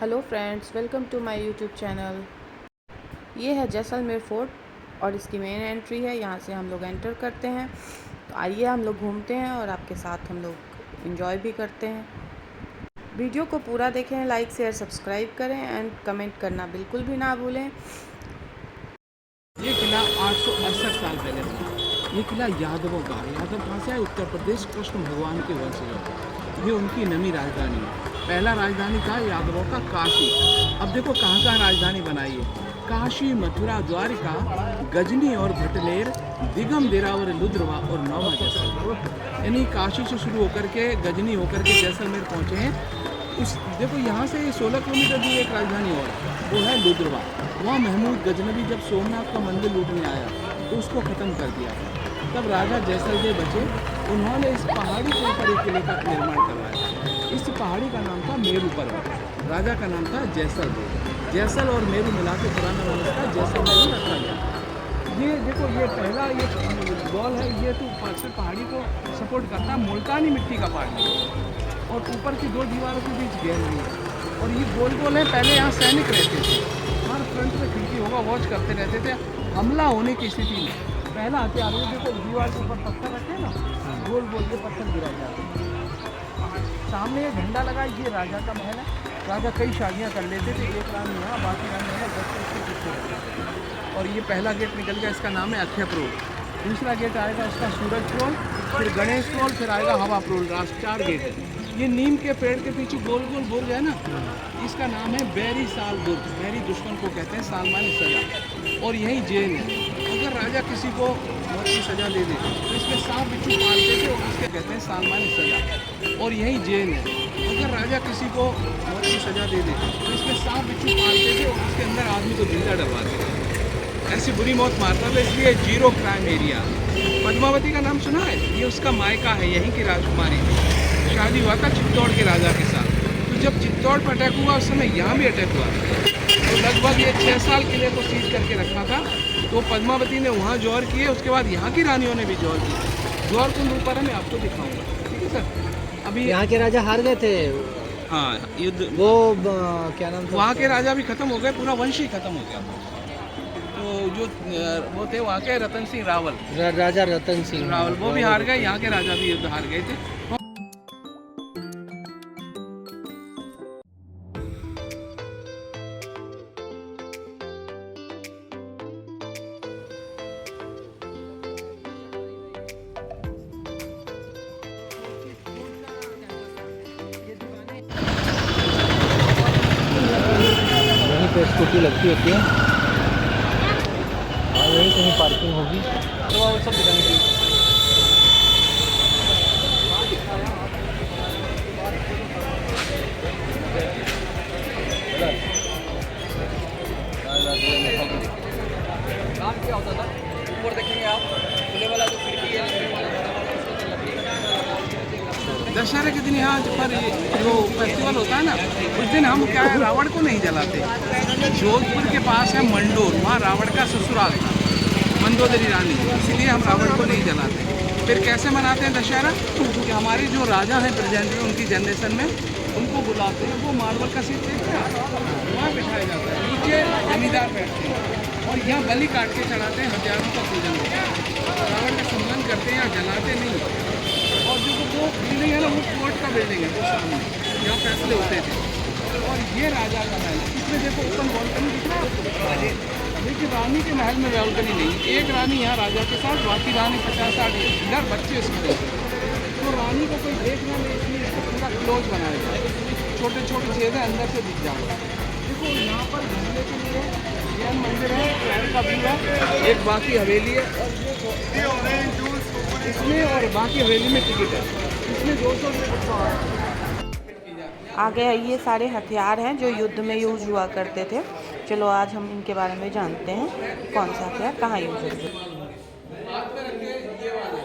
Hello friends, welcome to my YouTube channel. ये है Jaisalmer fort और इसकी मेन एंट्री है। यहाँ से हम लोग एंटर करते हैं। तो आइए हम लोग घूमते हैं और आपके साथ हम लोग एंजॉय भी करते हैं। वीडियो को पूरा देखें, लाइक शेयर सब्सक्राइब करें एंड कमेंट करना बिल्कुल भी ना भूलें। ये किला 868 साल पहले बना। ये किला यादवों का है। यादव कहाँ से है? उत्तर प्रदेश, कृष्ण भगवान के वंशज। ये उनकी नवी राजधानी है। पहला राजधानी था यादवों का काशी। अब देखो कहाँ कहाँ राजधानी बनाई है। काशी, मथुरा, द्वारिका, गजनी और भटलेर, दिगम, देरावर, लुद्रवा और नौवा जैसलमेर। यानी काशी से शुरू होकर के गजनी होकर के जैसलमेर पहुँचे हैं। उस देखो यहाँ से 16 किलोमीटर दूर एक राजधानी और वो है लुद्रवा। वहाँ महमूद गजनबी जब सोमनाथ का मंदिर लूटने आया तो उसको ख़त्म कर दिया। तब राजा जैसलमेर बचे। उन्होंने इस पहाड़ी के ऊपर एक किले का निर्माण करवाया। इस पहाड़ी का नाम था मेरू पर्वत। राजा का नाम था जैसलमेर। जैसल और मेरू मिला के पुराना नाम इसका जैसलमेर रखा गया। ये देखो ये पहला ये वॉल है। ये तो पहाड़ी को सपोर्ट करता है। मुल्तानी मिट्टी का पहाड़ी और ऊपर की दो दीवारों के बीच गहराई है। और ये गोल गोल है। पहले यहाँ सैनिक रहते थे। हर फ्रंट में खिड़की होगा, वॉच करते रहते थे हमला होने की स्थिति में। पहला हथियार ये देखो, दीवार के ऊपर पत्थर रखे हैं ना, गोल गोल के पत्थर गिरा जाते हैं। सामने ये झंडा लगा, ये राजा का महल है। राजा कई शादियाँ कर लेते थे। एक रानी यहाँ, बाकी रानी है 10 उसके पीछे रहते। और ये पहला गेट निकल गया, इसका नाम है अक्षय प्रोल। दूसरा गेट आएगा उसका सूरज प्रोल, फिर गणेश प्रोल, फिर आएगा हवा प्रोल। 4 गेट है। ये नीम के पेड़ के पीछे गोल गोल बुर्ज है ना, इसका नाम है बैरी साल बुर्ज। बैरी दुश्मन को कहते हैं, साल माने सजा। और यही जेल है। अगर राजा किसी को मौत की सजा दे दे तो इसमें सांप बिच्छू पालते थे और इसके कहते हैं साल माने सजा। और यही जेल है। अगर राजा किसी को मौत की सजा दे दे तो इसमें सांप बिच्छू पालते थे और उसके अंदर आदमी को जिंदा डलवाते थे। ऐसी बुरी मौत मारता था, इसलिए जीरो क्राइम एरिया। पद्मावती का नाम सुना है? ये उसका मायका है, यहीं की राजकुमारी थी। शादी हुआ था चित्तौड़ के राजा के साथ। तो जब चित्तौड़ पर अटैक हुआ उस समय यहाँ भी अटैक हुआ। तो लगभग ये 6 साल किले को सीज करके रखा था। तो पद्मावती ने वहाँ जौहर किए। उसके बाद यहाँ की रानियों ने भी जौहर की। जौहर कुंड ऊपर मैं आपको दिखाऊंगा, ठीक है सर? अभी यहाँ के राजा हार गए थे। हाँ, युद्ध वो क्या नाम था? वहाँ के राजा भी खत्म हो गए, पूरा वंश ही खत्म हो गया। तो जो वो थे वहाँ के रतन सिंह रावल, राजा रतन सिंह रावल, वो भी हार गए। यहाँ के राजा भी युद्ध हार गए थे। यहीं पे स्कूटी लगती होती है और यहीं कहीं पार्किंग होगी। तो वो सब दिखाने के लिए काम क्या होता था? ऊपर देखेंगे आप, खुले वाला जो खिड़की है, दशहरे के दिन यहाँ पर जो फेस्टिवल होता है ना, उस दिन हम क्या है, रावण को नहीं जलाते। जोधपुर के पास है मंडोर, वहाँ रावण का ससुराल था, मंदोदरी रानी, इसीलिए हम रावण को नहीं जलाते। फिर कैसे मनाते हैं दशहरा? कि हमारे जो राजा हैं प्रेजेंट में, उनकी जनरेशन में, उनको बुलाते हैं। वो मार्बल का सीट देखते हैं, वहाँ बिठाया जाता है। नीचे जमींदार बैठते हैं और यहाँ बलि काट के चढ़ाते हैं। हथियारों का पूजन होता है। रावण का सम्मान करते हैं, यहाँ जलाते नहीं। और जो वो बिल्डिंग है ना, वो कोर्ट का बिल्डिंग है, वो सामने यहाँ फैसले होते थे। और ये राजा का महल, इसमें देखो ओपन बालकनी दिख रहा है। लेकिन रानी के महल में बालकनी नहीं। एक रानी यहाँ राजा के साथ, बाकी रानी 50-60 इधर बच्चे इसमें रहते हैं। तो रानी को कोई देख ना ले, इसलिए इसको पूरा क्लोज बनाया जाए। छोटे छोटे चीज़ें अंदर से दिख जाए। देखो यहाँ पर घूमने के लिए जैन मंदिर है, शहर का व्यू है। एक बाकी हवेली है इसमें, और बाकी हवेली में टिकट है। इसमें 200 रुपये। आगे ये सारे हथियार हैं जो युद्ध में यूज हुआ करते थे। चलो आज हम इनके बारे में जानते हैं, कौन सा हथियार कहाँ यूज होते हैं। हाथ में रखे ये वाले,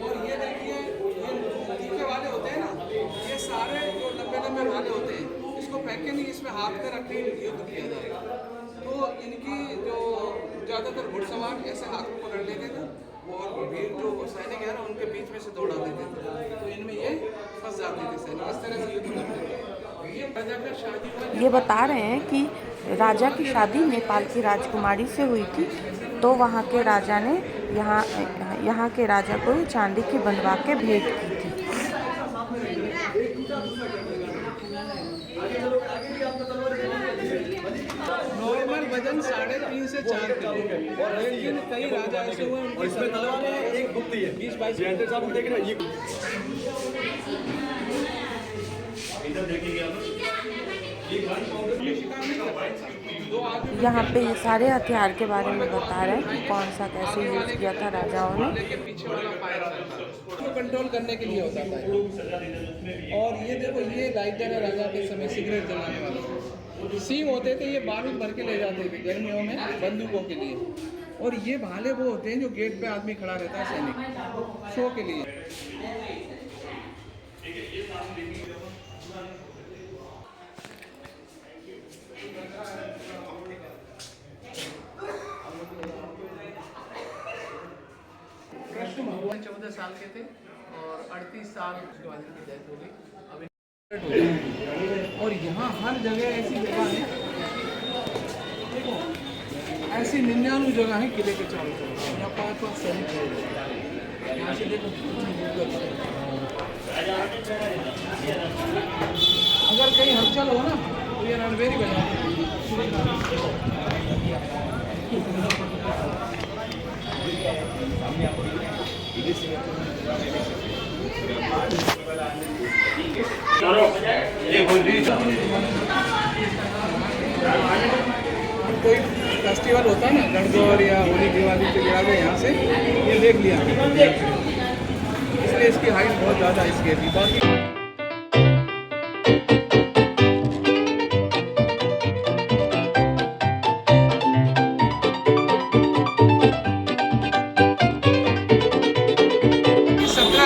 और ये देखिए ये तीखे वाले होते हैं ना, ये सारे जो लंबे लंबे भाले होते हैं, इसको फेंके नहीं, इसमें हाथ में रख के युद्ध किया जाएगा। तो इनकी जो ज़्यादातर घुड़सवार ऐसे हाथ में पकड़ लेते थे और भीड़ जो सैनिक है ना, उनके बीच में से दौड़ा देते थे। तो इनमें ये फंस जाते थे सैनिक, इस तरह से युद्ध करते थे। ये ये बता रहे हैं कि राजा की शादी नेपाल की राजकुमारी से हुई थी, तो वहाँ के राजा ने यहाँ के राजा को चांदी की बनवा के भेंट की थी। नॉर्मल वजन 3.5 से 4 किलो, लेकिन कई राजा ऐसे हुए उनकी सत्ता में एक गुप्ती है 20-22 साहब देख रहे हैं। यहाँ पे ये सारे हथियार के बारे में बता रहे हैं कि कौन सा कैसे यूज किया था राजाओं ने। पीछे वाला फायर को कंट्रोल करने के लिए होता था। और ये देखो, ये लाइटर है राजा के समय सिगरेट जलाने वाला। सींग होते थे, ये बारूद भर के ले जाते थे गर्मियों में बंदूकों के लिए। और ये भाले वो होते हैं जो गेट पे आदमी खड़ा रहता है सैनिक, शो के लिए। कृष्ण भगवान 14 साल के थे और 38 साल उसके बाद इनकी डेथ हो गई। और यहाँ हर जगह ऐसी जगह है, देखो ऐसी 99 जगह है किले के चारों तरफ। यहाँ 5-5 सैनिक है। यहाँ से देखो, अगर कहीं हलचल हो ना तो ये रणबेरी बजाते हैं। कोई फेस्टिवल होता है ना, गणगौर या होली दिवाली के गिरा गए यहाँ से, ये देख लिया, इसलिए इसकी हाइट बहुत ज़्यादा है इसके भी। बाकी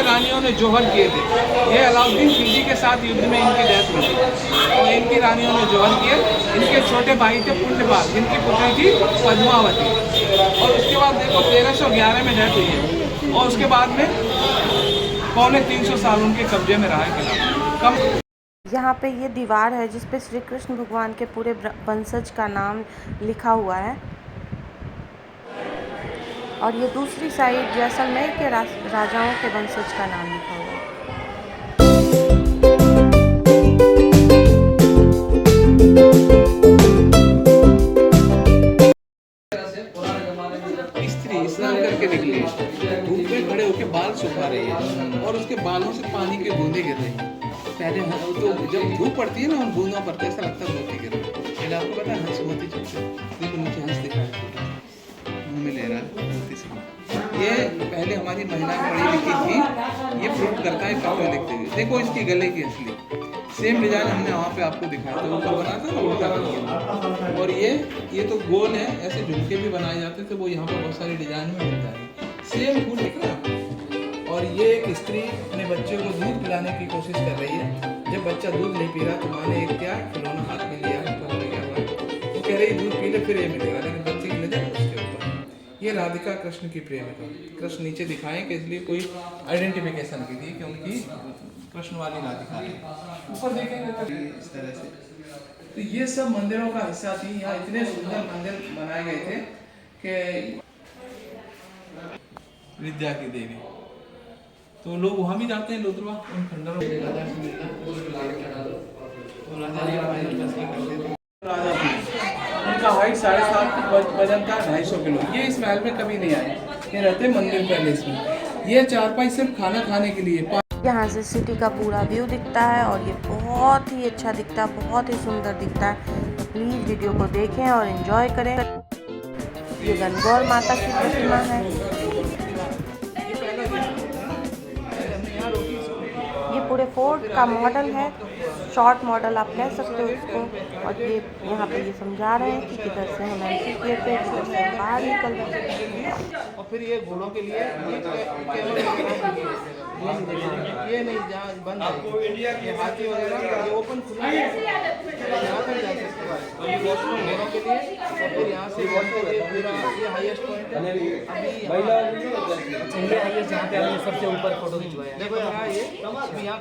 रानियों ने जोहर किए थे। ये अलाउद्दीन खिलजी के साथ युद्ध में इनकी डेथ हुई और इनकी रानियों ने जोहर किए। इनके छोटे भाई थे पुण्यपाल, जिनकी पुत्री थी पद्मावती। और उसके बाद देखो 1311 में डेथ हुई है और उसके बाद में 350 साल उनके कब्जे में रहा है किला। यहाँ पे ये दीवार है जिस पे श्री कृष्ण भगवान के पूरे वंशज का नाम लिखा हुआ है। और ये दूसरी साइड जैसलमेर के राजाओं के वंशज का नाम लिखा हुआ है। स्त्री स्नान करके निकली, धूप में खड़े होकर बाल सुखा रही है और उसके बालों से पानी के बूंदे गिर रही है। पहले तो जब धूप पड़ती है ना, उन बूंदों पर ऐसा लगता है मोती गिर रहा है। पहले आपको पता है हंस मोती चलते, देखो नीचे हंस दिखा है, मुंह में ले रहा है मोती से। ये पहले हमारी महिलाएं पढ़ी लिखी थी, ये प्रूव करता है कपड़े लिखते हुए। देखो इसकी गले की असली सेम डिजाइन हमने वहाँ पे आपको दिखाया था, ऊपर बना था ना उल्टा बन गया। और ये तो गोल है, ऐसे झुमके भी बनाए जाते थे, वो यहाँ पर बहुत सारी डिजाइन में मिलता है। सेम फूल दिख रहा है। और ये एक स्त्री अपने बच्चे को दूध पिलाने की कोशिश कर रही है। जब बच्चा दूध नहीं पी रहा तो माँ ने एक क्या खिलौना हाथ में लिया है, ऊपर लगा हुआ है, वो कह रही दूध पी ले फिर ये मिलेगा, लेकिन बच्चे की नजर उसके ऊपर। ये राधिका कृष्ण की प्रेमिका, कृष्ण नीचे दिखाएं कि इसलिए कोई आइडेंटिफिकेशन की थी कि उनकी कृष्ण वाली राधिका थी। ऊपर देखेंगे इस तरह से, तो ये सब मंदिरों का हिस्सा थी। यहाँ इतने सुंदर मंदिर बनाए गए थे कि विद्या की देवी, तो लोग वहाँ भी जाते हैं लोधरवा उन खंडरों में। राजा उनका हाइट 7.5 वजन था, 250 किलो। ये इस महल में कभी नहीं आए, ये रहते मंदिर पैलेस में। ये चारपाई सिर्फ खाना खाने के लिए। यहाँ से सिटी का पूरा व्यू दिखता है और ये बहुत ही अच्छा दिखता है, बहुत ही सुंदर दिखता है। तो प्लीज़ वीडियो को देखें और एंजॉय करें। ये गणगौर माता की प्रतिमा है। ये पूरे फोर्ट का मॉडल है, शॉर्ट मॉडल आप कह सकते हो इसको। और ये यहाँ पे ये समझा रहे हैं कि किधर से हम एंट्री किए थे, किधर से हम बाहर निकल रहे थे। और फिर ये घोड़ों के लिए ये नहीं जहाँ बंद है, ये हाथी वगैरह ये ओपन खुला है, यहाँ पर जा सकते हैं। और ये वॉशरूम घोड़ों के लिए, और फिर यहाँ से ये पूरा ये हाईएस्ट पॉइंट है अभी। ये हाईएस्ट जहाँ पे हमने सबसे ऊपर फोटो खिंचवाया, देखो यहाँ ये यहाँ